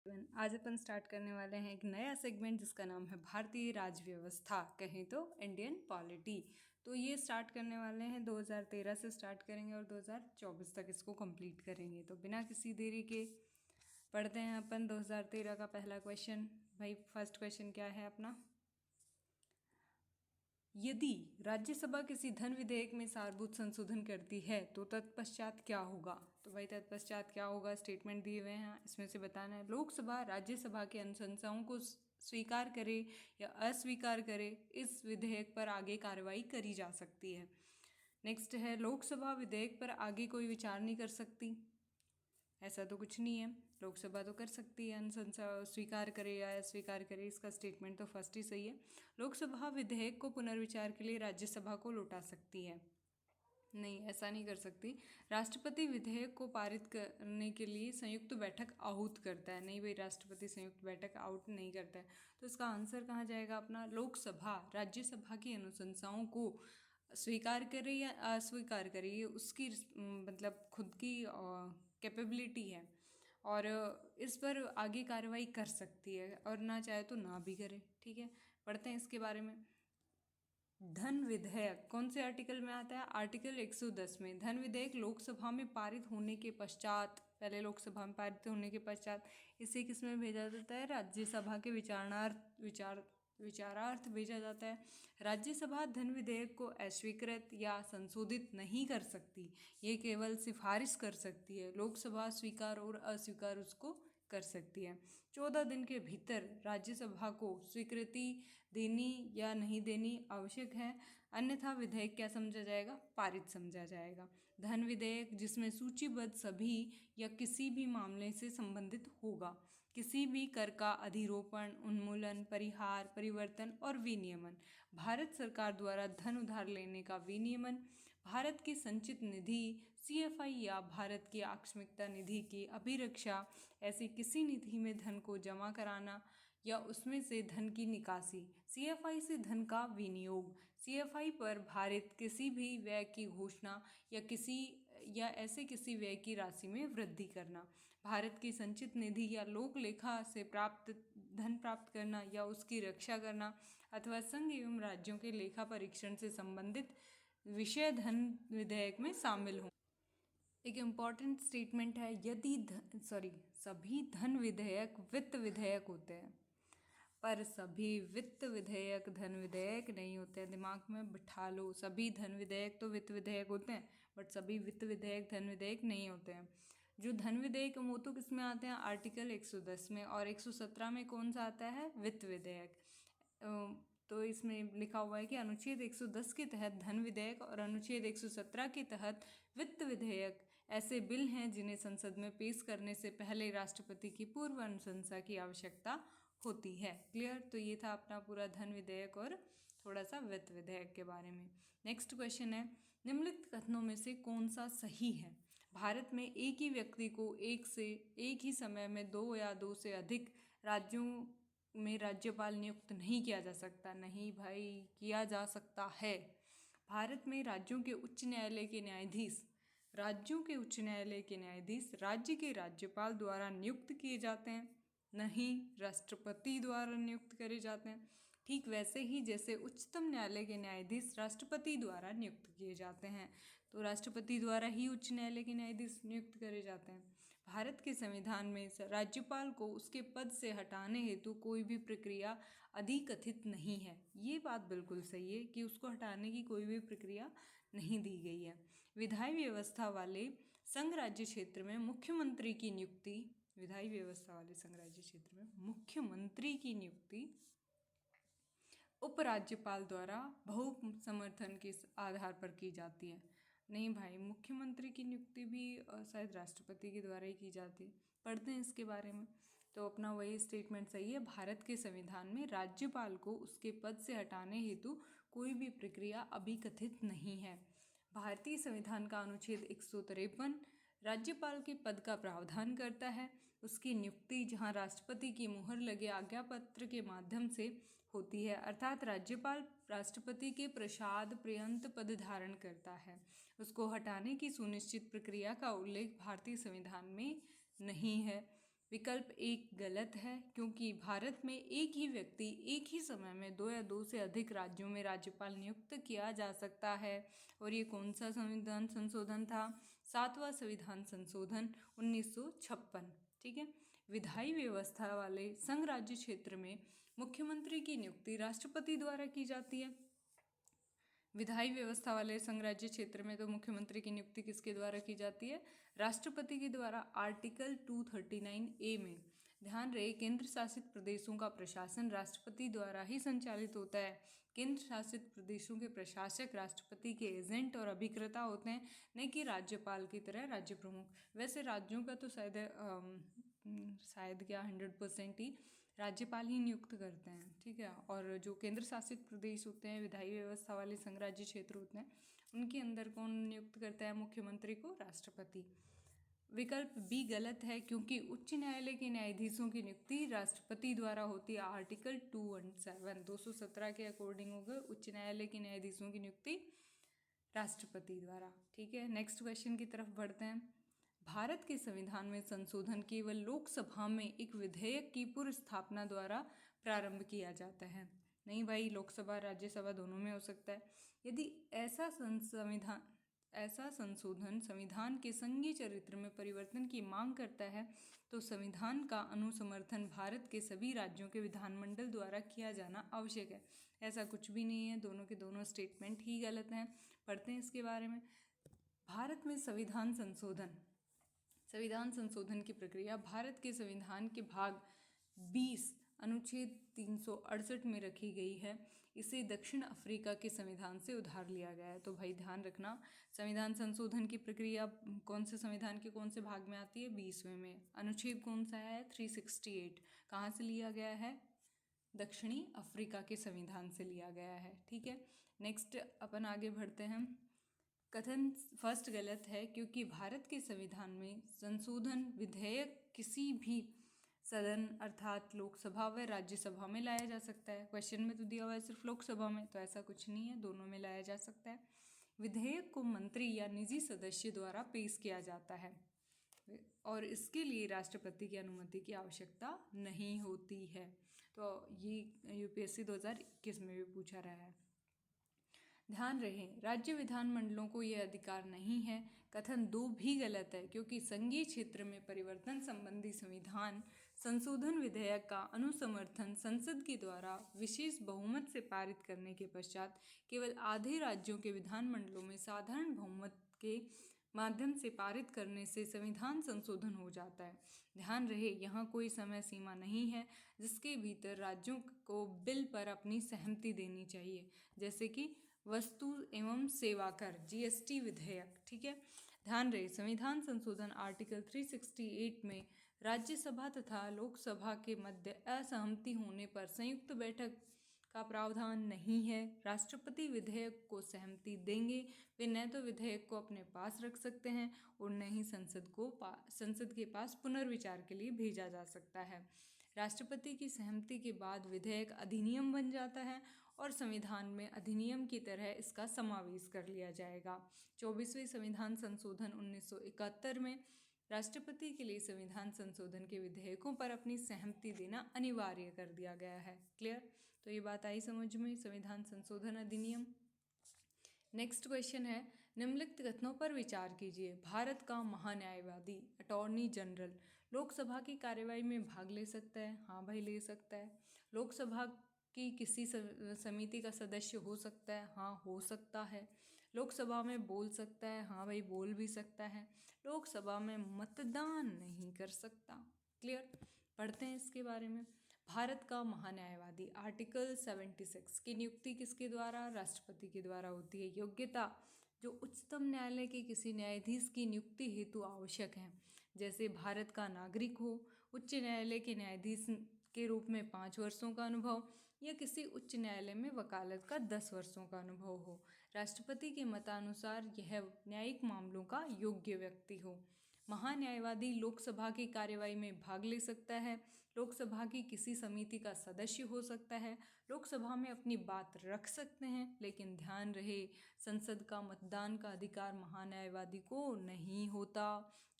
आज अपन स्टार्ट करने वाले हैं एक नया सेगमेंट जिसका नाम है भारतीय राज्य व्यवस्था, कहें तो इंडियन पॉलिटी। तो ये स्टार्ट करने वाले हैं 2013 से स्टार्ट करेंगे और 2024 तक इसको कंप्लीट करेंगे। तो बिना किसी देरी के पढ़ते हैं अपन 2013 का पहला क्वेश्चन। भाई फर्स्ट क्वेश्चन क्या है अपना, यदि राज्यसभा किसी धन विधेयक में सारभूत संशोधन करती है तो तत्पश्चात क्या होगा। तो भाई तत्पश्चात क्या होगा, स्टेटमेंट दिए हुए हैं, इसमें से बताना है। लोकसभा राज्यसभा के अनुशंसाओं को स्वीकार करे या अस्वीकार करे, इस विधेयक पर आगे कार्रवाई करी जा सकती है। नेक्स्ट है, लोकसभा विधेयक पर आगे कोई विचार नहीं कर सकती। ऐसा तो कुछ नहीं है, लोकसभा तो कर सकती है, अनुशंसा स्वीकार करे या अस्वीकार करे, इसका स्टेटमेंट तो फर्स्ट ही सही है। लोकसभा विधेयक को पुनर्विचार के लिए राज्यसभा को लौटा सकती है, नहीं ऐसा नहीं कर सकती। राष्ट्रपति विधेयक को पारित करने के लिए संयुक्त बैठक आहूत करता है, नहीं भाई राष्ट्रपति संयुक्त बैठक आउट नहीं करता है। तो इसका आंसर कहाँ जाएगा अपना, लोकसभा राज्यसभा की अनुशंसाओं को स्वीकार करे या अस्वीकार करे, ये उसकी मतलब खुद की कैपेबिलिटी है और इस पर आगे कार्रवाई कर सकती है और ना चाहे तो ना भी करे। ठीक है, पढ़ते हैं इसके बारे में। धन विधेयक कौन से आर्टिकल में आता है, आर्टिकल 110 में। धन विधेयक लोकसभा में पारित होने के पश्चात, पहले लोकसभा में पारित होने के पश्चात इसे किस में भेजा जाता है, राज्यसभा के विचारार्थ भेजा जाता है। राज्यसभा धन विधेयक को अस्वीकृत या संशोधित नहीं कर सकती, ये केवल सिफारिश कर सकती है। लोकसभा स्वीकार और अस्वीकार उसको कर सकती है। 14 दिन के भीतर राज्यसभा को स्वीकृति देनी या नहीं देनी आवश्यक है, अन्यथा विधेयक क्या समझा जाएगा, पारित समझा जाएगा। धन विधेयक जिसमें सूचीबद्ध सभी या किसी भी मामले से संबंधित होगा, किसी भी कर का अधिरोपण, उन्मूलन, परिहार, परिवर्तन और विनियमन, भारत सरकार द्वारा धन उधार लेने का विनियमन, भारत की संचित निधि CFI या भारत की आकस्मिकता निधि की अभिरक्षा, ऐसी किसी निधि में धन को जमा कराना या उसमें से धन की निकासी, CFI से धन का विनियोग, CFI पर भारित किसी भी व्यय की घोषणा या ऐसे किसी व्यय की राशि में वृद्धि करना, भारत की संचित निधि या लोक लेखा से धन प्राप्त करना या उसकी रक्षा करना, अथवा संघ एवं राज्यों के लेखा परीक्षण से संबंधित विषय धन विधेयक में शामिल हों। एक इम्पॉर्टेंट स्टेटमेंट है, यदि सभी धन विधेयक वित्त विधेयक होते हैं, पर सभी वित्त विधेयक धन विधेयक नहीं होते हैं। दिमाग में बिठा लो, सभी धन विधेयक तो वित्त विधेयक होते हैं, बट सभी वित्त विधेयक धन विधेयक नहीं होते हैं। जो धन विधेयक वो तो किस में आते हैं, आर्टिकल 110 में, और 117 में कौन सा आता है, वित्त विधेयक। तो इसमें लिखा हुआ है कि अनुच्छेद 110 के तहत धन विधेयक और अनुच्छेद 117 के तहत वित्त विधेयक ऐसे बिल हैं जिन्हें संसद में पेश करने से पहले राष्ट्रपति की पूर्व अनुशंसा की आवश्यकता होती है। क्लियर, तो ये था अपना पूरा धन विधेयक और थोड़ा सा वित्त विधेयक के बारे में। नेक्स्ट क्वेश्चन है, निम्नलिखित कथनों में से कौन सा सही है। भारत में एक ही व्यक्ति को एक ही समय में 2 या 2 से अधिक राज्यों में राज्यपाल नियुक्त नहीं किया जा सकता। नहीं भाई, किया जा सकता है। भारत में राज्यों के उच्च न्यायालय के न्यायाधीश राज्य के राज्यपाल द्वारा नियुक्त किए जाते हैं, नहीं राष्ट्रपति द्वारा नियुक्त करे जाते हैं। ठीक वैसे ही जैसे उच्चतम न्यायालय के न्यायाधीश राष्ट्रपति द्वारा नियुक्त किए जाते हैं, तो राष्ट्रपति द्वारा ही उच्च न्यायालय के न्यायाधीश नियुक्त करे जाते हैं। भारत के संविधान में राज्यपाल को उसके पद से हटाने हेतु कोई भी प्रक्रिया अधिकथित नहीं है। ये बात बिल्कुल सही है कि उसको हटाने की कोई भी प्रक्रिया नहीं दी गई है। विधायी व्यवस्था वाले संघ राज्य क्षेत्र में मुख्यमंत्री की नियुक्ति उपराज्यपाल द्वारा बहुसमर्थन के आधार पर की जाती है। नहीं भाई, मुख्यमंत्री की नियुक्ति भी शायद राष्ट्रपति के द्वारा ही की जाती है। पढ़ते हैं इसके बारे में, तो अपना वही स्टेटमेंट सही है। भारत के संविधान में राज्यपाल को उसके पद से हटाने हेतु कोई भी प्रक्रिया अभी कथित नहीं है। भारतीय संविधान का अनुच्छेद 153 राज्यपाल के पद का प्रावधान करता है। उसकी नियुक्ति जहां राष्ट्रपति की मुहर लगे आज्ञा पत्र के माध्यम से होती है, अर्थात राज्यपाल राष्ट्रपति के प्रसाद पर्यंत पद धारण करता है। उसको हटाने की सुनिश्चित प्रक्रिया का उल्लेख भारतीय संविधान में नहीं है। विकल्प एक गलत है, क्योंकि भारत में एक ही व्यक्ति एक ही समय में 2 या 2 से अधिक राज्यों में राज्यपाल नियुक्त किया जा सकता है। और ये कौन सा संविधान संशोधन था? 7वां संविधान संशोधन 1956। ठीक है। विधायी व्यवस्था वाले संघ राज्य क्षेत्र में मुख्यमंत्री की नियुक्ति राष्ट्रपति द्वारा की जाती है। विधायी व्यवस्था वाले संघ राज्य क्षेत्र में तो मुख्यमंत्री की नियुक्ति किसके द्वारा की जाती है? राष्ट्रपति के द्वारा। आर्टिकल 239A में ध्यान रहे, केंद्र शासित प्रदेशों का प्रशासन राष्ट्रपति द्वारा ही संचालित होता है। केंद्र शासित प्रदेशों के प्रशासक राष्ट्रपति के एजेंट और अभिकर्ता होते हैं, न कि राज्यपाल की तरह राज्य प्रमुख। वैसे राज्यों का तो शायद क्या 100% ही राज्यपाल ही नियुक्त करते हैं। ठीक है। और जो केंद्र शासित प्रदेश होते हैं, विधायी व्यवस्था वाले संघ राज्य क्षेत्र होते हैं, उनके अंदर कौन नियुक्त करता है मुख्यमंत्री को? राष्ट्रपति। विकल्प बी गलत है, क्योंकि उच्च न्यायालय के न्यायाधीशों की नियुक्ति राष्ट्रपति द्वारा होती है। आर्टिकल 217 के अकॉर्डिंग होगा उच्च न्यायालय के न्यायाधीशों की नियुक्ति राष्ट्रपति द्वारा। ठीक है। नेक्स्ट क्वेश्चन की तरफ बढ़ते हैं। भारत के संविधान में संशोधन केवल लोकसभा में एक विधेयक की पूर्व स्थापना द्वारा प्रारंभ किया जाता है। नहीं भाई, लोकसभा राज्यसभा दोनों में हो सकता है। यदि ऐसा संशोधन संविधान के संघीय चरित्र में परिवर्तन की मांग करता है तो संविधान का अनुसमर्थन भारत के सभी राज्यों के विधानमंडल द्वारा किया जाना आवश्यक है। ऐसा कुछ भी नहीं है, दोनों के दोनों स्टेटमेंट ही गलत हैं। पढ़ते हैं इसके बारे में। भारत में संविधान संशोधन की प्रक्रिया भारत के संविधान के भाग 20 अनुच्छेद 368 में रखी गई है। इसे दक्षिण अफ्रीका के संविधान से उधार लिया गया है। तो भाई ध्यान रखना, संविधान संशोधन की प्रक्रिया कौन से संविधान के कौन से भाग में आती है? 20वें में। अनुच्छेद कौन सा है? 368। कहाँ से लिया गया है? दक्षिणी अफ्रीका के संविधान से लिया गया है। ठीक है। नेक्स्ट अपन आगे बढ़ते हैं। कथन फर्स्ट गलत है, क्योंकि भारत के संविधान में संशोधन विधेयक किसी भी सदन अर्थात लोकसभा व राज्यसभा में लाया जा सकता है। क्वेश्चन में तो दिया हुआ है सिर्फ लोकसभा में, तो ऐसा कुछ नहीं है, दोनों में लाया जा सकता है। विधेयक को मंत्री या निजी सदस्य द्वारा पेश किया जाता है और इसके लिए राष्ट्रपति की अनुमति की आवश्यकता नहीं होती है। तो ये यूपीएससी 2021 में भी पूछा रहा है। ध्यान रहे, राज्य विधानमंडलों को यह अधिकार नहीं है। कथन 2 भी गलत है, क्योंकि संघीय क्षेत्र में परिवर्तन संबंधी संविधान संशोधन विधेयक का अनुसमर्थन संसद के द्वारा विशेष बहुमत से पारित करने के पश्चात केवल आधे राज्यों के विधानमंडलों में साधारण बहुमत के माध्यम से पारित करने से संविधान संशोधन हो जाता है। ध्यान रहे, यहाँ कोई समय सीमा नहीं है जिसके भीतर राज्यों को बिल पर अपनी सहमति देनी चाहिए, जैसे कि वस्तु एवं सेवा कर जीएसटी विधेयक। ठीक है। ध्यान रहे, संविधान संशोधन आर्टिकल 368 में राज्यसभा तथा लोकसभा के मध्य असहमति होने पर संयुक्त बैठक का प्रावधान नहीं है। राष्ट्रपति विधेयक को सहमति देंगे, वे न तो विधेयक को अपने पास रख सकते हैं और न ही संसद के पास पुनर्विचार के लिए भेजा जा सकता है। राष्ट्रपति की सहमति के बाद विधेयक अधिनियम बन जाता है और संविधान में अधिनियम की तरह इसका समावेश कर लिया जाएगा। 24वें संविधान संशोधन 1971 में राष्ट्रपति के लिए संविधान संशोधन के विधेयकों पर अपनी सहमति देना अनिवार्य कर दिया गया है। क्लियर? तो ये बात आई समझ में, संविधान संशोधन अधिनियम। नेक्स्ट क्वेश्चन है, निम्नलिखित कथनों पर विचार कीजिए। भारत का महान्यायवादी अटॉर्नी जनरल लोकसभा की कार्यवाही में भाग ले सकता है? हाँ भाई, ले सकता है। लोकसभा की किसी समिति का सदस्य हो सकता है? हाँ, हो सकता है। लोकसभा में बोल सकता है? हाँ भाई, बोल भी सकता है। लोकसभा में मतदान नहीं कर सकता। क्लियर? पढ़ते हैं इसके बारे में। भारत का महान्यायवादी आर्टिकल 76 की नियुक्ति किसके द्वारा? राष्ट्रपति के द्वारा होती है। योग्यता जो उच्चतम न्यायालय के किसी न्यायाधीश की नियुक्ति हेतु आवश्यक है, जैसे भारत का नागरिक हो, उच्च न्यायालय के न्यायाधीश के रूप में 5 वर्षों का अनुभव या किसी उच्च न्यायालय में वकालत का 10 वर्षों का अनुभव हो। राष्ट्रपति के मतानुसार यह न्यायिक मामलों का योग्य व्यक्ति हो। महान्यायवादी लोकसभा की कार्यवाही में भाग ले सकता है, लोकसभा की किसी समिति का सदस्य हो सकता है, लोकसभा में अपनी बात रख सकते हैं, लेकिन ध्यान रहे संसद का मतदान का अधिकार महान्यायवादी को नहीं होता,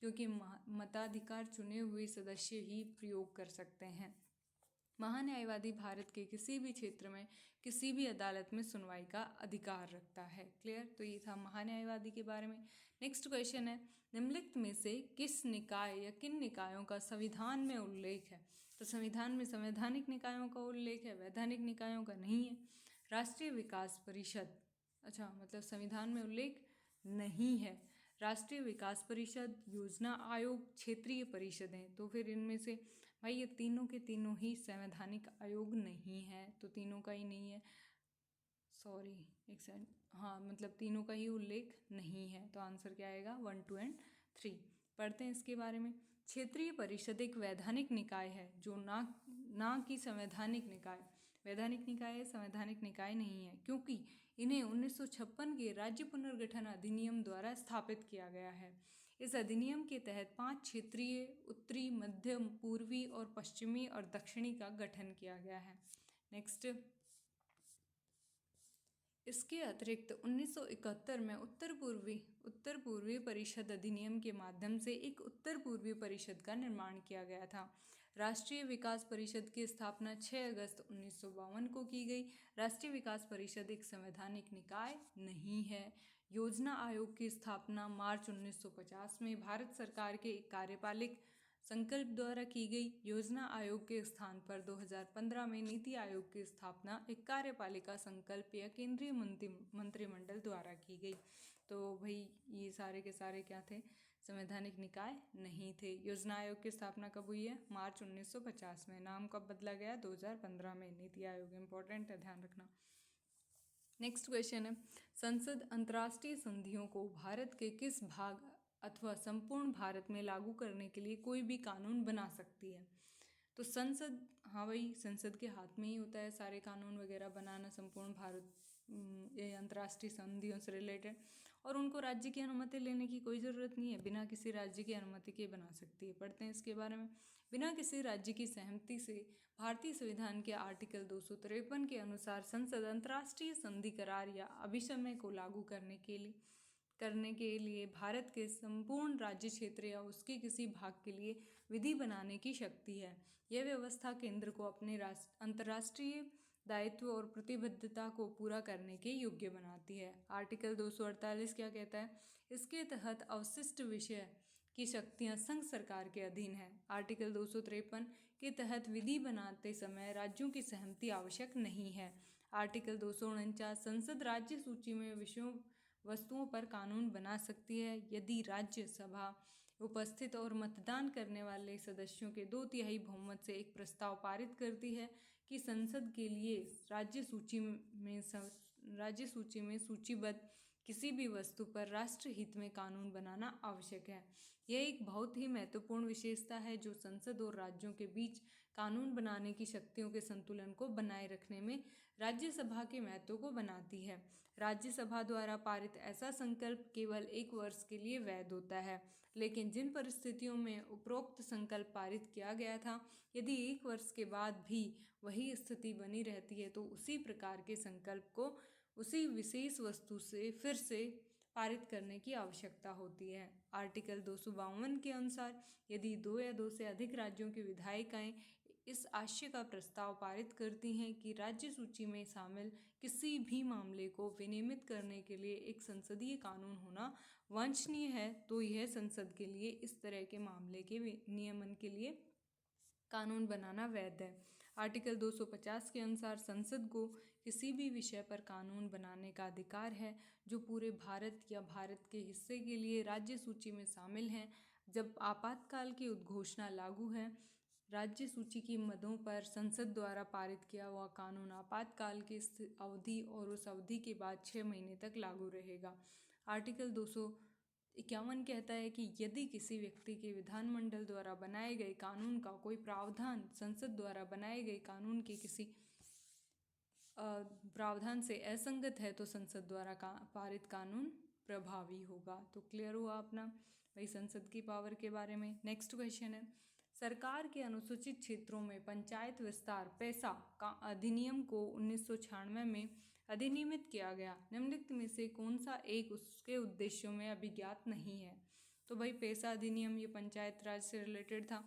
क्योंकि मताधिकार चुने हुए सदस्य ही प्रयोग कर सकते हैं। महान्यायवादी भारत के किसी भी क्षेत्र में किसी भी अदालत में सुनवाई का अधिकार रखता है। क्लियर? तो ये था महान्यायवादी के बारे में। नेक्स्ट क्वेश्चन है, निम्नलिखित में से किस निकाय या किन निकायों का संविधान में उल्लेख है? तो संविधान में संवैधानिक निकायों का उल्लेख है, वैधानिक निकायों का नहीं है। राष्ट्रीय विकास परिषद, अच्छा मतलब संविधान में उल्लेख नहीं है। राष्ट्रीय विकास परिषद, योजना आयोग, क्षेत्रीय परिषदें, तो फिर इनमें से भाई ये तीनों के तीनों ही संवैधानिक आयोग नहीं है, तो तीनों का ही नहीं है, सॉरी एक सेकंड, हाँ मतलब तीनों का ही उल्लेख नहीं है। तो आंसर क्या आएगा? 1, 2 और 3। पढ़ते हैं इसके बारे में। क्षेत्रीय परिषद एक वैधानिक निकाय है जो ना कि संवैधानिक निकाय। वैधानिक निकाय है, संवैधानिक निकाय नहीं है, क्योंकि इन्हें 1956 के राज्य पुनर्गठन अधिनियम द्वारा स्थापित किया गया है। इस अधिनियम के तहत 5 क्षेत्रीय उत्तरी, मध्य, पूर्वी और पश्चिमी और दक्षिणी का गठन किया गया है। नेक्स्ट, इसके अतिरिक्त 1971 में उत्तर पूर्वी परिषद अधिनियम के माध्यम से एक उत्तर पूर्वी परिषद का निर्माण किया गया था। राष्ट्रीय विकास परिषद की स्थापना 6 अगस्त 1952 को की गई। राष्ट्रीय विकास परिषद एक संवैधानिक निकाय नहीं है। योजना आयोग की स्थापना मार्च 1950 में भारत सरकार के एक कार्यपालिक संकल्प द्वारा की गई। योजना आयोग के स्थान पर 2015 में नीति आयोग की स्थापना एक कार्यपालिका संकल्प या केंद्रीय मंत्रिमंडल द्वारा की गई। तो भाई ये सारे के सारे क्या थे? संवैधानिक निकाय नहीं थे। योजना आयोग की स्थापना कब हुई है? मार्च 1950 में। नाम कब बदला गया? 2015 में। नीति आयोग इंपॉर्टेंट है, ध्यान रखना। नेक्स्ट क्वेश्चन है, संसद अंतर्राष्ट्रीय संधियों को भारत के किस भाग अथवा संपूर्ण भारत में लागू करने के लिए कोई भी कानून बना सकती है? तो संसद, हाँ भाई संसद के हाथ में ही होता है सारे कानून वगैरह बनाना संपूर्ण भारत ये अंतर्राष्ट्रीय संधियों से रिलेटेड, और उनको राज्य की अनुमति लेने की कोई ज़रूरत नहीं है, बिना किसी राज्य की अनुमति के बना सकती है। पढ़ते हैं इसके बारे में। बिना किसी राज्य की सहमति से भारतीय संविधान के आर्टिकल 253 के अनुसार संसद अंतर्राष्ट्रीय संधि करार या अभिसमय को लागू करने के लिए भारत के संपूर्ण राज्य क्षेत्र या उसके किसी भाग के लिए विधि बनाने की शक्ति है। यह व्यवस्था केंद्र को अपने अंतर्राष्ट्रीय दायित्व और प्रतिबद्धता को पूरा करने के योग्य बनाती है। आर्टिकल 248 क्या कहता है? इसके तहत अवशिष्ट विषय की शक्तियां संघ सरकार के अधीन है। आर्टिकल 253 के तहत विधि बनाते समय राज्यों की सहमति आवश्यक नहीं है। आर्टिकल 249 संसद राज्य सूची में विषयों वस्तुओं पर कानून बना सकती है यदि राज्यसभा उपस्थित और मतदान करने वाले सदस्यों के 2/3 बहुमत से एक प्रस्ताव पारित करती है कि संसद के लिए राज्य सूची में सूचीबद्ध किसी भी वस्तु पर राष्ट्रहित में कानून बनाना आवश्यक है। यह एक बहुत ही महत्वपूर्ण विशेषता है जो संसद और राज्यों के बीच कानून बनाने की शक्तियों के संतुलन को बनाए रखने में राज्यसभा के महत्व को बनाती है। राज्यसभा द्वारा पारित ऐसा संकल्प केवल 1 वर्ष के लिए वैध होता है, लेकिन जिन परिस्थितियों में उपरोक्त संकल्प पारित किया गया था, यदि 1 वर्ष के बाद भी वही स्थिति बनी रहती है तो उसी प्रकार के संकल्प को उसी विशेष वस्तु से फिर से पारित करने की आवश्यकता होती है। आर्टिकल 252 के अनुसार यदि 2 या 2 से अधिक राज्यों की विधायिकाएं इस आशय का प्रस्ताव पारित करती हैं कि राज्य सूची में शामिल किसी भी मामले को विनियमित करने के लिए एक संसदीय कानून होना वांछनीय है, तो यह संसद के लिए इस तरह के मामले के नियमन के लिए कानून बनाना वैध है। आर्टिकल 250 के अनुसार संसद को किसी भी विषय पर कानून बनाने का अधिकार है जो पूरे भारत या भारत के हिस्से के लिए राज्य सूची में शामिल हैं। जब आपातकाल की उद्घोषणा लागू है, राज्य सूची की मदों पर संसद द्वारा पारित किया हुआ कानून आपातकाल की अवधि और उस अवधि के बाद 6 महीने तक लागू रहेगा। आर्टिकल 251 कहता है कि यदि किसी व्यक्ति के विधानमंडल द्वारा बनाए गए कानून का कोई प्रावधान संसद द्वारा बनाए गए कानून के किसी प्रावधान से असंगत है तो संसद द्वारा पारित कानून प्रभावी होगा। तो क्लियर हुआ अपना भाई संसद की पावर के बारे में। नेक्स्ट क्वेश्चन है, सरकार के अनुसूचित क्षेत्रों में पंचायत विस्तार पैसा का अधिनियम को 1996 में अधिनियमित किया गया। निम्नलिखित में से कौन सा एक उसके उद्देश्यों में अभिज्ञात नहीं है? तो भाई पैसा अधिनियम ये पंचायत राज से रिलेटेड था,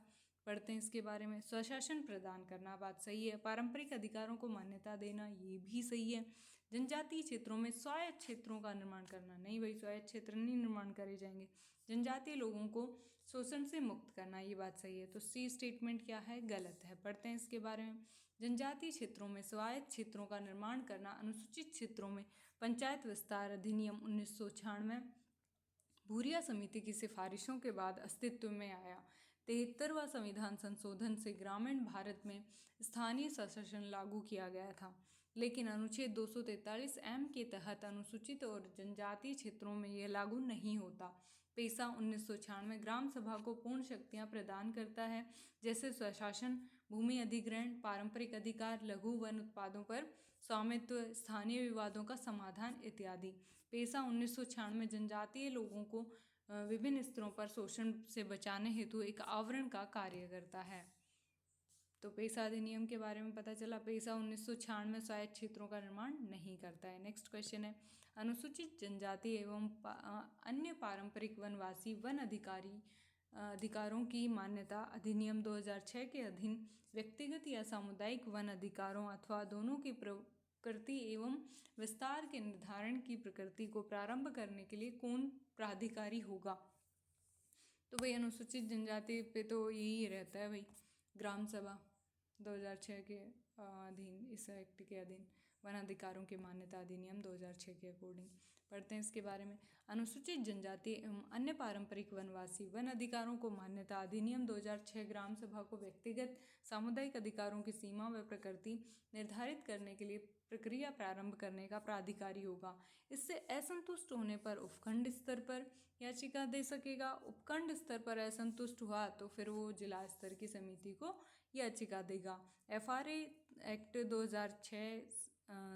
पढ़ते हैं इसके बारे में। स्वशासन प्रदान करना, बात सही है। पारंपरिक अधिकारों को मान्यता देना, ये भी सही है। जनजातीय क्षेत्रों में स्वायत्त क्षेत्रों का निर्माण करना, नहीं भाई स्वायत्त क्षेत्र नहीं निर्माण करे जाएंगे। जनजातीय लोगों को शोषण से मुक्त करना, ये बात सही है। तो सी स्टेटमेंट क्या है? गलत है। पढ़ते हैं इसके बारे में। जनजातीय क्षेत्रों में स्वायत्त क्षेत्रों का निर्माण करना, अनुसूचित क्षेत्रों में पंचायत विस्तार अधिनियम 1996 भूरिया समिति की सिफारिशों के बाद अस्तित्व में आया। 73वां संविधान संशोधन से ग्रामीण भारत में स्थानीय स्वशासन लागू किया गया था, लेकिन अनुच्छेद 243 एम के तहत अनुसूचित और जनजातीय क्षेत्रों में यह लागू नहीं होता। पेशा 1996 ग्राम सभा को पूर्ण शक्तियां प्रदान करता है, जैसे स्वशासन, भूमि अधिग्रहण, पारंपरिक अधिकार, लघु वन उत्पादों पर स्वामित्व, स्थानीय विवादों का समाधान इत्यादि। पेशा 1996 जनजातीय लोगों को विभिन्न स्तरों पर शोषण से बचाने हेतु एक आवरण का कार्य करता है। तो पेशा अधिनियम के बारे में पता चला। पेशा 1996 स्वायत्त क्षेत्रों का निर्माण नहीं करता है। नेक्स्ट क्वेश्चन है, अनुसूचित जनजाति एवं अन्य पारंपरिक वनवासी वन अधिकारों की मान्यता अधिनियम 2006 के अधीन व्यक्तिगत या सामुदायिक वन अधिकारों अथवा दोनों की प्रकृति एवं विस्तार के निर्धारण की प्रकृति को प्रारंभ करने के लिए कौन प्राधिकारी होगा? तो भाई अनुसूचित जनजाति पे तो यही रहता है भाई, ग्राम सभा 2006 के अधीन, इस एक्ट के अधीन वन अधिकारों की मान्यता अधिनियम 2006 के अकॉर्डिंग। पढ़ते हैं इसके बारे में। अनुसूचित जनजाति एवं अन्य पारंपरिक वनवासी वन अधिकारों को मान्यता अधिनियम 2006 ग्राम सभा को व्यक्तिगत सामुदायिक अधिकारों की सीमा व प्रकृति निर्धारित करने के लिए प्रक्रिया प्रारंभ करने का प्राधिकारी होगा। इससे असंतुष्ट होने पर उपखंड स्तर पर याचिका दे सकेगा। उपखंड स्तर पर असंतुष्ट हुआ तो फिर वो जिला स्तर की समिति को याचिका देगा। FRA एक्ट 2006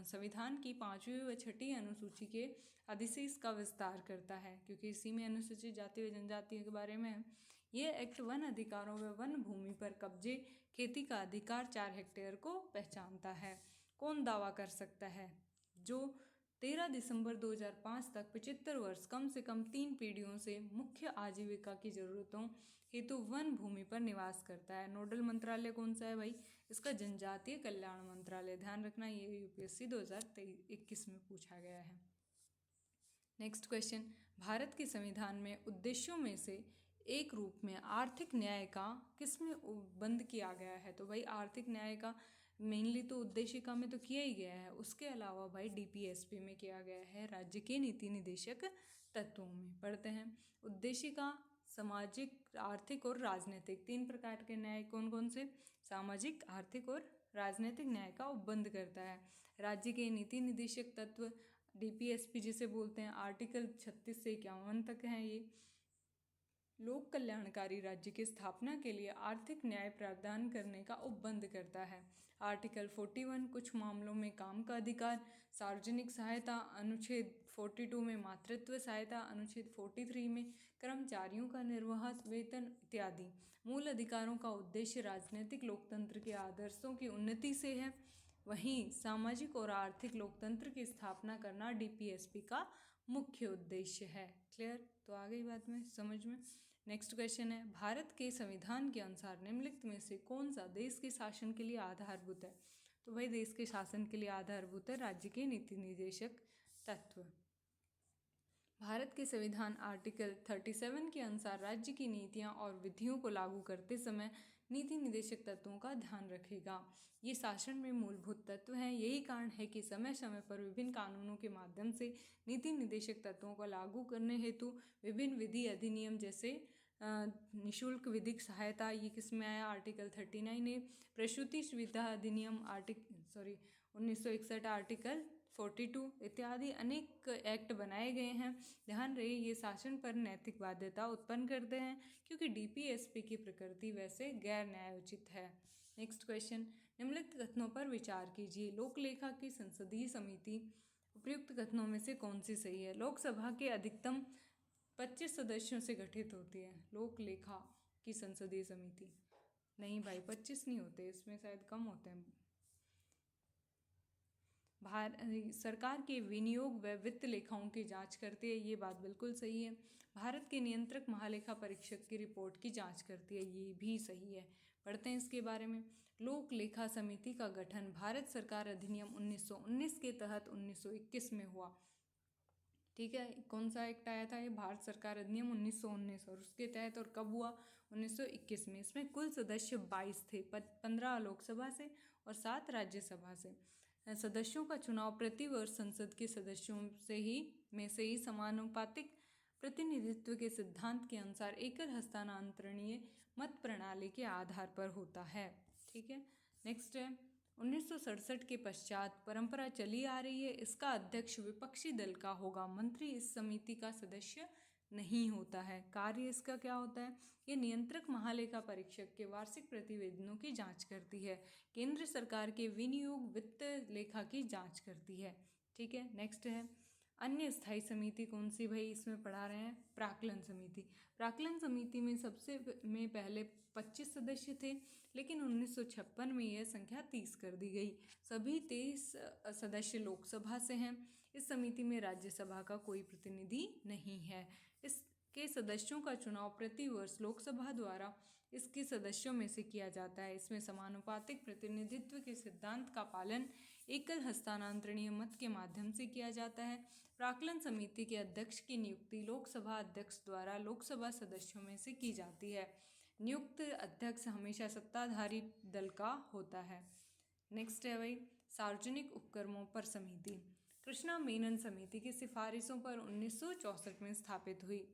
संविधान की 5वीं व 6ठी अनुसूची के अधिशेष का विस्तार करता है, क्योंकि इसी में अनुसूचित जाति व जनजातियों के बारे में ये एक्ट वन अधिकारों व वन भूमि पर कब्जे, खेती का अधिकार 4 हेक्टेयर को पहचानता है। कौन दावा कर सकता है? जो 13 दिसंबर 2005 तक 75 वर्ष कम से कम 3 पीढ़ियों से मुख्य आजीविका की जरूरतों हेतु वन भूमि पर निवास करता है। नोडल मंत्रालय कौन सा है भाई? इसका जनजातीय कल्याण मंत्रालय। ध्यान रखना, ये UPSC 2021 में पूछा गया है। नेक्स्ट क्वेश्चन, भारत के संविधान में उद्देश्यों में से एक रूप में आर्थिक न्याय का किसमें बंद किया गया है? तो भाई आर्थिक न्याय का मेनली तो उद्देशिका में तो किया ही गया है, उसके अलावा भाई DPSP में किया गया है, राज्य के नीति निदेशक तत्वों में। पढ़ते हैं। उद्देशिका सामाजिक, आर्थिक और राजनीतिक 3 प्रकार के न्याय कौन कौन से? सामाजिक, आर्थिक और राजनीतिक न्याय का उपबंध करता है। राज्य के नीति निदेशक तत्व DPSP जिसे बोलते हैं, आर्टिकल 36 से 51 तक हैं। ये लोक कल्याणकारी राज्य की स्थापना के लिए आर्थिक न्याय प्रदान करने का उपबंध करता है। आर्टिकल 41 कुछ मामलों में काम का अधिकार, सार्वजनिक सहायता, अनुच्छेद 42 में मातृत्व सहायता, अनुच्छेद 43 में कर्मचारियों का निर्वाह वेतन इत्यादि। मूल अधिकारों का उद्देश्य राजनीतिक लोकतंत्र के आदर्शों की उन्नति से है, वहीं सामाजिक और आर्थिक लोकतंत्र की स्थापना करना DPSP का मुख्य उद्देश्य है। क्लियर? तो आ गई बात में समझ में। नेक्स्ट क्वेश्चन है, भारत के संविधान के अनुसार निम्नलिखित में से कौन सा देश के शासन के लिए आधारभूत है? तो भाई देश के शासन के लिए आधारभूत है राज्य के नीति निदेशक तत्व। भारत के संविधान आर्टिकल 37 के अनुसार राज्य की नीतियां और विधियों को लागू करते समय नीति निदेशक तत्वों का ध्यान रखेगा। ये शासन में मूलभूत तत्व हैं। यही कारण है कि समय समय पर विभिन्न कानूनों के माध्यम से नीति निदेशक तत्वों को लागू करने हेतु विभिन्न विधि अधिनियम जैसे निःशुल्क विधिक सहायता, ये किस में आया? आर्टिकल 39 है। प्रसूति सुविधा अधिनियम 1961 आर्टिकल 42 इत्यादि अनेक एक्ट बनाए गए हैं। ध्यान रहे, ये शासन पर नैतिक बाध्यता उत्पन्न करते हैं, क्योंकि DPSP की प्रकृति वैसे गैर न्यायोचित है। नेक्स्ट क्वेश्चन, निम्नलिखित कथनों पर विचार कीजिए। लोक लेखा की संसदीय समिति उपयुक्त कथनों में से कौन सी सही है? लोकसभा के अधिकतम 25 सदस्यों से गठित होती है लोक लेखा की संसदीय समिति। नहीं भाई 25 नहीं होते, इसमें शायद कम होते हैं। सरकार के विनियोग व वित्त लेखाओं की जांच करती है, ये बात बिल्कुल सही है। भारत के नियंत्रक महालेखा परीक्षक की रिपोर्ट की जांच करती है, ये भी सही है। पढ़ते हैं इसके बारे में। लोक लेखा समिति का गठन भारत सरकार अधिनियम 1919 के तहत 1921 में हुआ। ठीक है, कौन सा एक्ट आया था? ये भारत सरकार अधिनियम 1919, और उसके तहत और कब हुआ? 1921 में। इसमें कुल सदस्य 22 थे, 15 लोकसभा से और 7 राज्यसभा से। सदस्यों का चुनाव प्रतिवर्ष संसद के सदस्यों से ही समानुपातिक प्रतिनिधित्व के सिद्धांत के अनुसार एकल हस्तांतरणीय मत प्रणाली के आधार पर होता है। ठीक है, नेक्स्ट है 1967 के पश्चात परंपरा चली आ रही है, इसका अध्यक्ष विपक्षी दल का होगा। मंत्री इस समिति का सदस्य नहीं होता है। कार्य इसका क्या होता है? ये नियंत्रक महालेखा परीक्षक के वार्षिक प्रतिवेदनों की जांच करती है, केंद्र सरकार के विनियोग वित्त लेखा की जांच करती है। ठीक है, नेक्स्ट है अन्य स्थायी समिति कौन सी भाई? इसमें पढ़ा रहे हैं प्राक्कलन समिति। प्राक्कलन समिति में पहले 25 सदस्य थे, लेकिन 1956 में यह संख्या 30 कर दी गई। सभी 23 सदस्य लोकसभा से हैं। इस समिति में राज्यसभा का कोई प्रतिनिधि नहीं है। इसके सदस्यों का चुनाव प्रतिवर्ष लोकसभा द्वारा इसके सदस्यों में से किया जाता है। इसमें समानुपातिक प्रतिनिधित्व के सिद्धांत का पालन एकल हस्तांतरणीय मत के माध्यम से किया जाता है। प्राक्कलन समिति के अध्यक्ष की नियुक्ति लोकसभा अध्यक्ष द्वारा लोकसभा सदस्यों में से की जाती है। नियुक्त अध्यक्ष हमेशा सत्ताधारी दल का होता है। नेक्स्ट है भाई सार्वजनिक उपक्रमों पर समिति। कृष्णा मेनन समिति की सिफारिशों पर 1964 में स्थापित हुई।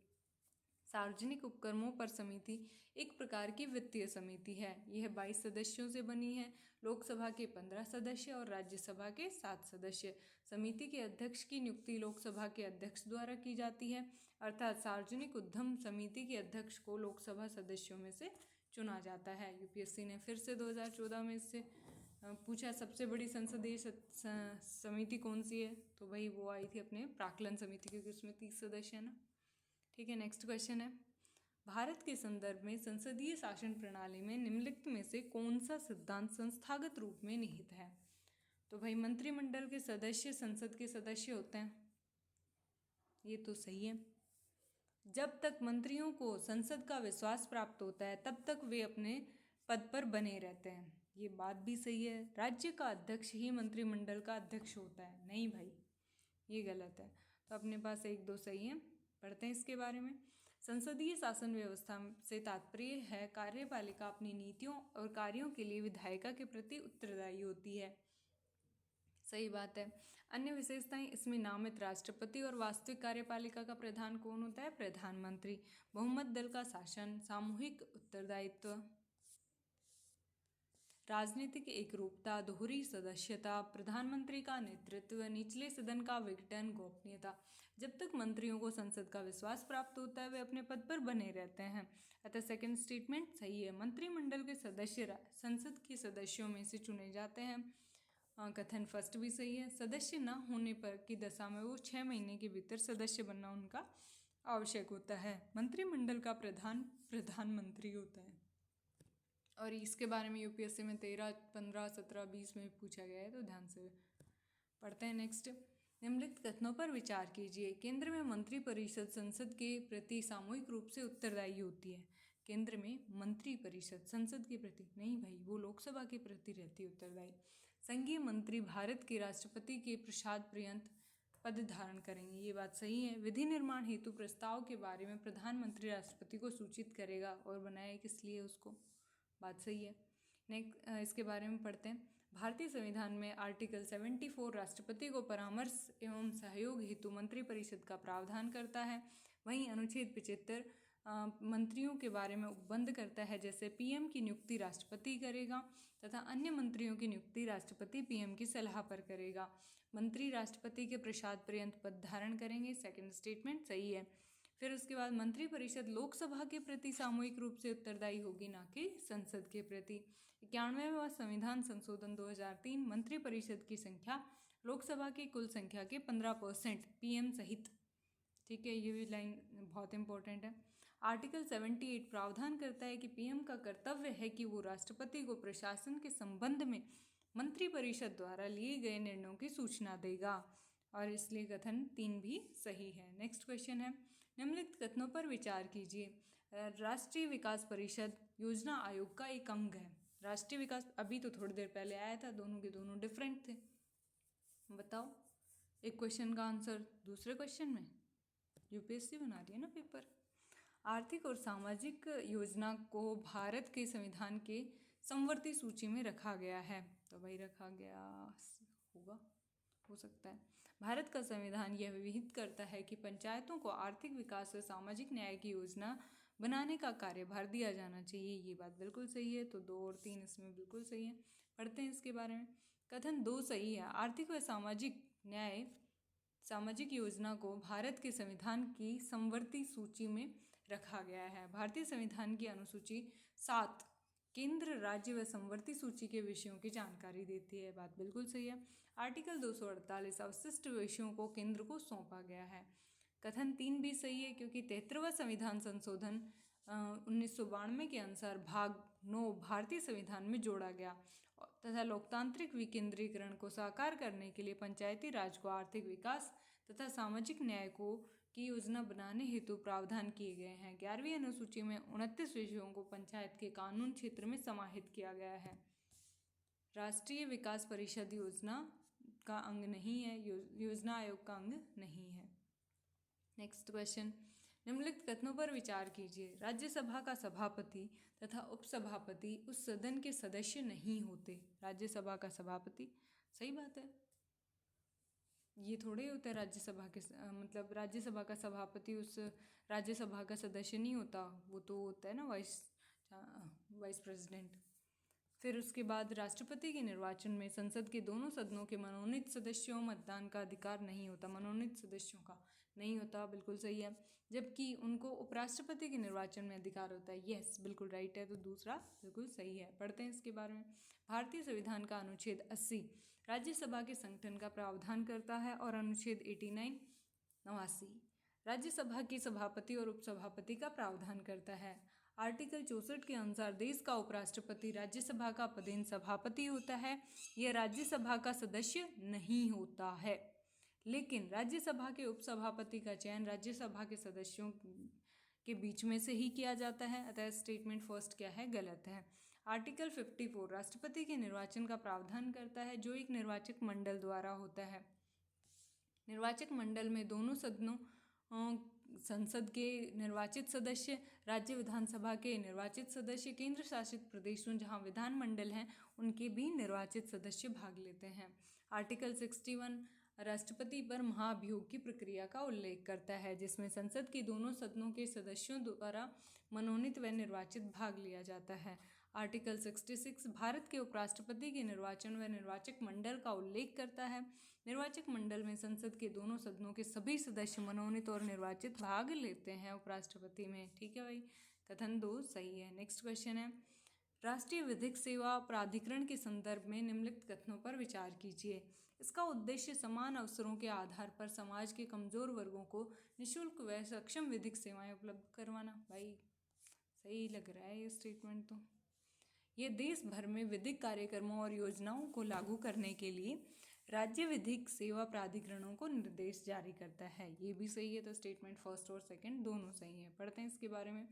सार्वजनिक उपक्रमों पर समिति एक प्रकार की वित्तीय समिति है। यह 22 सदस्यों से बनी है, लोकसभा के 15 सदस्य और राज्यसभा के 7 सदस्य। समिति के अध्यक्ष की नियुक्ति लोकसभा के अध्यक्ष द्वारा की जाती है, अर्थात सार्वजनिक उद्यम समिति के अध्यक्ष को लोकसभा सदस्यों में से चुना जाता है। यूपीएससी ने फिर से 2014 में इससे पूछा सबसे बड़ी संसदीय समिति कौन सी है, तो भाई वो आई थी अपने प्राक्कलन समिति, क्योंकि उसमें 30 सदस्य है ना। ठीक है, नेक्स्ट क्वेश्चन है भारत के संदर्भ में संसदीय शासन प्रणाली में निम्नलिखित में से कौन सा सिद्धांत संस्थागत रूप में निहित है? तो भाई मंत्रिमंडल के सदस्य संसद के सदस्य होते हैं, ये तो सही है। जब तक मंत्रियों को संसद का विश्वास प्राप्त होता है तब तक वे अपने पद पर बने रहते हैं, ये बात भी सही है। राज्य का अध्यक्ष ही मंत्रिमंडल का अध्यक्ष होता है, नहीं भाई ये गलत है। तो अपने पास 1-2 सही है। पढ़ते हैं इसके बारे में। संसदीय शासन व्यवस्था से तात्पर्य है कार्यपालिका अपनी नीतियों और कार्यों के लिए विधायिका के प्रति उत्तरदायी होती है, सही बात है। अन्य विशेषताएं इसमें नामित राष्ट्रपति और वास्तविक कार्यपालिका का प्रधान कौन होता है? प्रधानमंत्री। बहुमत दल का शासन, सामूहिक उत्तरदायित्व, राजनीतिक एकरूपता, दोहरी सदस्यता, प्रधानमंत्री का नेतृत्व, निचले सदन का विघटन, गोपनीयता। जब तक मंत्रियों को संसद का विश्वास प्राप्त होता है वे अपने पद पर बने रहते हैं, अतः सेकंड स्टेटमेंट सही है। मंत्रिमंडल के सदस्य संसद के सदस्यों में से चुने जाते हैं, कथन फर्स्ट भी सही है। सदस्य न होने पर की दशा में वो 6 महीने के भीतर सदस्य बनना उनका आवश्यक होता है। मंत्रिमंडल का प्रधानमंत्री होता है, और इसके बारे में यूपीएससी में 13, 15, 17, 20 में पूछा गया है, तो ध्यान से पढ़ते हैं। नेक्स्ट, निम्नलिखित कथनों पर विचार कीजिए। केंद्र में मंत्री परिषद संसद के प्रति सामूहिक रूप से उत्तरदायी होती है। केंद्र में मंत्री परिषद संसद के प्रति नहीं भाई, वो लोकसभा के प्रति रहती है उत्तरदायी। संघीय मंत्री भारत के राष्ट्रपति के प्रसाद पर्यंत पद धारण करेंगे, ये बात सही है। विधि निर्माण हेतु प्रस्ताव के बारे में प्रधानमंत्री राष्ट्रपति को सूचित करेगा और बनाए किस लिए उसको, बात सही है। नेक्स्ट इसके बारे में पढ़ते हैं। भारतीय संविधान में आर्टिकल 74 राष्ट्रपति को परामर्श एवं सहयोग हेतु मंत्रिपरिषद का प्रावधान करता है। वहीं अनुच्छेद 75 मंत्रियों के बारे में उपबंध करता है, जैसे पीएम की नियुक्ति राष्ट्रपति करेगा तथा अन्य मंत्रियों की नियुक्ति राष्ट्रपति पीएम की सलाह पर करेगा। मंत्री राष्ट्रपति के प्रसाद पर्यंत पद धारण करेंगे, सेकंड स्टेटमेंट सही है। फिर उसके बाद मंत्रिपरिषद लोकसभा के प्रति सामूहिक रूप से उत्तरदायी होगी, ना कि संसद के प्रति। 91वां संविधान संशोधन 2003 मंत्रिपरिषद की संख्या लोकसभा की कुल संख्या के 15% पीएम सहित ठीक है, ये भी लाइन बहुत इंपॉर्टेंट है। आर्टिकल 78 प्रावधान करता है कि पीएम का कर्तव्य है कि वो राष्ट्रपति को प्रशासन के संबंध में मंत्रिपरिषद द्वारा लिए गए निर्णयों की सूचना देगा, और इसलिए कथन 3 भी सही है। नेक्स्ट क्वेश्चन है, निम्नलिखित कथनों पर विचार कीजिए। राष्ट्रीय विकास परिषद योजना आयोग का एक अंग है। राष्ट्रीय विकास अभी तो थोड़ी देर पहले आया था, दोनों के दोनों डिफरेंट थे। बताओ एक क्वेश्चन का आंसर दूसरे क्वेश्चन में। यूपीएससी बना रही है ना पेपर। आर्थिक और सामाजिक योजना को भारत के संविधान के समवर्ती सूची में रखा गया है, तो भाई रखा गया होगा, हो सकता है। भारत का संविधान यह विहित करता है कि पंचायतों को आर्थिक विकास और सामाजिक न्याय की योजना बनाने का कार्यभार दिया जाना चाहिए। ये बात बिल्कुल सही है, तो 2 और 3 इसमें बिल्कुल सही है। पढ़ते हैं इसके बारे में। कथन 2 सही है। आर्थिक व सामाजिक योजना को भारत के संविधान की समवर्ती सूची में रखा गया है। भारतीय संविधान की अनुसूची 7 केंद्र, राज्य व समवर्ती सूची के विषयों की जानकारी देती है। बात बिल्कुल सही है। आर्टिकल 248 अवशिष्ट विषयों को केंद्र को सौंपा गया है। कथन 3 भी सही है, क्योंकि 73वां संविधान संशोधन 1992 के अनुसार भाग 9 भारतीय संविधान में जोड़ा गया तथा लोकतांत्रिक विकेंद्रीकरण को साकार करने के लिए पंचायती राज को आर्थिक विकास तथा सामाजिक न्याय की योजना बनाने हेतु प्रावधान किए गए हैं। 11वीं अनुसूची में 29 विषयों को पंचायत के कानून क्षेत्र में समाहित किया गया है। राष्ट्रीय विकास परिषद योजना का अंग नहीं है, योजना आयोग का अंग नहीं है। नेक्स्ट क्वेश्चन, निम्नलिखित कथनों पर विचार कीजिए। राज्यसभा का सभापति तथा उपसभापति उस सदन के सदस्य नहीं होते। राज्यसभा का सभापति, सही बात है, ये थोड़े होता है राज्यसभा के मतलब राज्यसभा का सभापति उस राज्यसभा का सदस्य नहीं होता, वो तो होता है ना वाइस प्रेसिडेंट। फिर उसके बाद राष्ट्रपति के निर्वाचन में संसद के दोनों सदनों के मनोनीत सदस्यों मतदान का अधिकार नहीं होता। मनोनीत सदस्यों का नहीं होता, बिल्कुल सही है। जबकि उनको उपराष्ट्रपति के निर्वाचन में अधिकार होता है। यस, बिल्कुल राइट है, तो दूसरा बिल्कुल सही है। पढ़ते हैं इसके बारे में। भारतीय संविधान का अनुच्छेद 80 राज्यसभा के संगठन का प्रावधान करता है और अनुच्छेद 89 राज्यसभा के सभापति और उपसभापति का प्रावधान करता है। आर्टिकल 64 के अनुसार देश का उपराष्ट्रपति राज्यसभा का पदेन सभापति होता है। यह राज्यसभा का सदस्य नहीं होता है, लेकिन राज्यसभा के उपसभापति का चयन राज्यसभा के सदस्यों के बीच में से ही किया जाता है। अतः स्टेटमेंट फर्स्ट क्या है, गलत है। आर्टिकल 54 राष्ट्रपति के निर्वाचन का प्रावधान करता है, जो एक निर्वाचक मंडल द्वारा होता है। निर्वाचक मंडल में दोनों सदनों संसद के निर्वाचित सदस्य, राज्य विधानसभा के निर्वाचित सदस्य, केंद्र शासित प्रदेशों जहां विधानमंडल हैं उनके भी निर्वाचित सदस्य भाग लेते हैं। आर्टिकल 61 राष्ट्रपति पर महाभियोग की प्रक्रिया का उल्लेख करता है, जिसमें संसद के दोनों सदनों के सदस्यों द्वारा मनोनीत व निर्वाचित भाग लिया जाता है। आर्टिकल 66 भारत के उपराष्ट्रपति के निर्वाचन व निर्वाचक मंडल का उल्लेख करता है। निर्वाचक मंडल में संसद के दोनों सदनों के सभी सदस्य मनोनीत और निर्वाचित भाग लेते हैं उपराष्ट्रपति में। ठीक है भाई, कथन 2 सही है। नेक्स्ट क्वेश्चन है, राष्ट्रीय विधिक सेवा प्राधिकरण के संदर्भ में निम्नलिखित कथनों पर विचार कीजिए। इसका उद्देश्य समान अवसरों के आधार पर समाज के कमजोर वर्गों को निःशुल्क व सक्षम विधिक सेवाएं उपलब्ध करवाना। भाई सही लग रहा है ये स्टेटमेंट। तो ये देश भर में विधिक कार्यक्रमों और योजनाओं को लागू करने के लिए राज्य विधिक सेवा प्राधिकरणों को निर्देश जारी करता है। ये भी सही है, तो स्टेटमेंट फर्स्ट और सेकंड दोनों सही है। पढ़ते हैं इसके बारे में।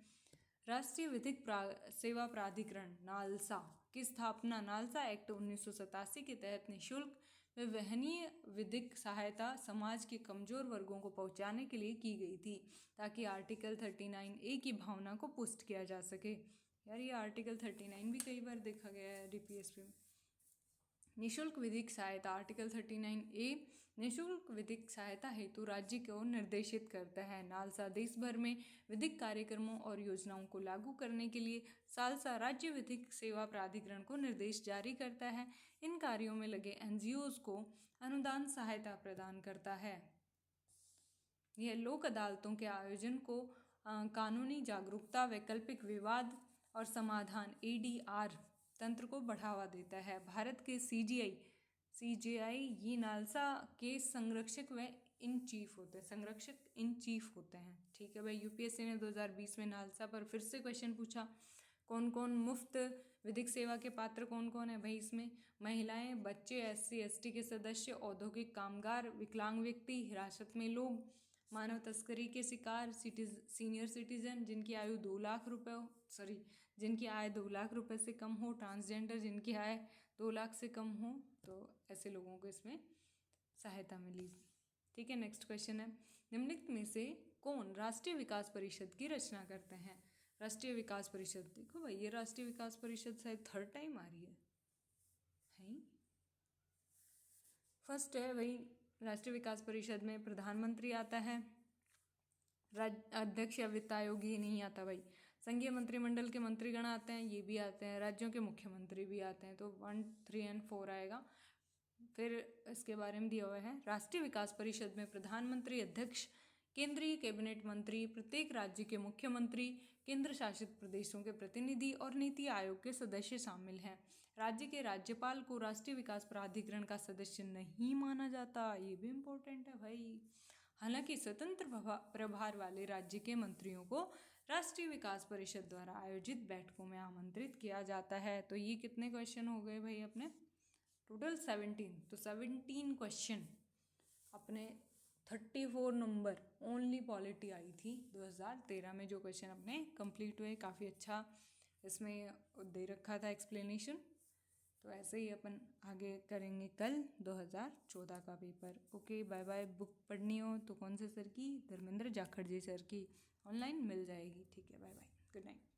राष्ट्रीय विधिक सेवा प्राधिकरण नालसा की स्थापना नालसा एक्ट 1987 के तहत निःशुल्क व वहनीय विधिक सहायता समाज के कमजोर वर्गों को पहुंचाने के लिए की गई थी, ताकि आर्टिकल 39A की भावना को पुष्ट किया जा सके। यार ये आर्टिकल 39 भी कई बार देखा गया है डीपीएसपी में। निःशुल्क विधिक सहायता आर्टिकल 39A निःशुल्क विधिक सहायता हेतु राज्य को निर्देशित करता है। नालसा देश भर में विधिक कार्यक्रमों और योजनाओं को लागू करने के लिए सालसा राज्य विधिक सेवा प्राधिकरण को निर्देश जारी करता है। इन कार्यों में लगे एनजीओज को अनुदान सहायता प्रदान करता है। यह लोक अदालतों के आयोजन को कानूनी जागरूकता, वैकल्पिक विवाद और समाधान ADR तंत्र को बढ़ावा देता है। भारत के CJI ये नालसा के संरक्षक व इन चीफ होते हैं, संरक्षक इन चीफ होते हैं। ठीक है भाई। यूपीएससी ने 2020 में नालसा पर फिर से क्वेश्चन पूछा, कौन कौन मुफ्त विधिक सेवा के पात्र कौन कौन है भाई? इसमें महिलाएं, बच्चे, SC ST के सदस्य, औद्योगिक कामगार, विकलांग व्यक्ति, हिरासत में लोग, मानव तस्करी के शिकार, सीनियर सिटीजन जिनकी आयु 2 लाख रुपए जिनकी आय 2 लाख रुपए से कम हो, ट्रांसजेंडर जिनकी आय 2 लाख से कम हो, तो ऐसे लोगों को इसमें सहायता मिली। ठीक है। नेक्स्ट क्वेश्चन है, निम्नलिखित में से कौन राष्ट्रीय विकास परिषद की रचना करते हैं? राष्ट्रीय विकास परिषद, देखो भाई ये राष्ट्रीय विकास परिषद शायद 3rd टाइम आ रही है। फर्स्ट है भाई, राष्ट्रीय विकास परिषद में प्रधानमंत्री आता है, अध्यक्ष या वित्त आयोग ये नहीं आता भाई। संघीय मंत्रिमंडल के मंत्रीगण आते हैं, ये भी आते हैं, राज्यों के मुख्यमंत्री भी आते हैं, तो 1, 3 और 4 आएगा। फिर इसके बारे में दिया हुआ है, राष्ट्रीय विकास परिषद में प्रधानमंत्री, अध्यक्ष, केंद्रीय कैबिनेट मंत्री, प्रत्येक राज्य के मुख्यमंत्री, केंद्र शासित प्रदेशों के प्रतिनिधि और नीति आयोग के सदस्य शामिल हैं। राज्य के राज्यपाल को राष्ट्रीय विकास प्राधिकरण का सदस्य नहीं माना जाता, ये भी इम्पोर्टेंट है भाई। हालांकि स्वतंत्र प्रभार वाले राज्य के मंत्रियों को राष्ट्रीय विकास परिषद द्वारा आयोजित बैठकों में आमंत्रित किया जाता है। तो ये कितने क्वेश्चन हो गए भाई अपने? टोटल 17। तो 17 क्वेश्चन अपने 34 नंबर ओनली पॉलिटी आई थी 2013 में, जो क्वेश्चन अपने कंप्लीट हुए। काफ़ी अच्छा इसमें दे रखा था एक्सप्लेनेशन। तो ऐसे ही अपन आगे करेंगे कल 2014 का पेपर। Okay, bye bye. बुक पढ़नी हो तो कौन से सर की? धर्मेंद्र जाखड़ जी सर की, ऑनलाइन मिल जाएगी। ठीक है, बाय बाय, गुड नाइट।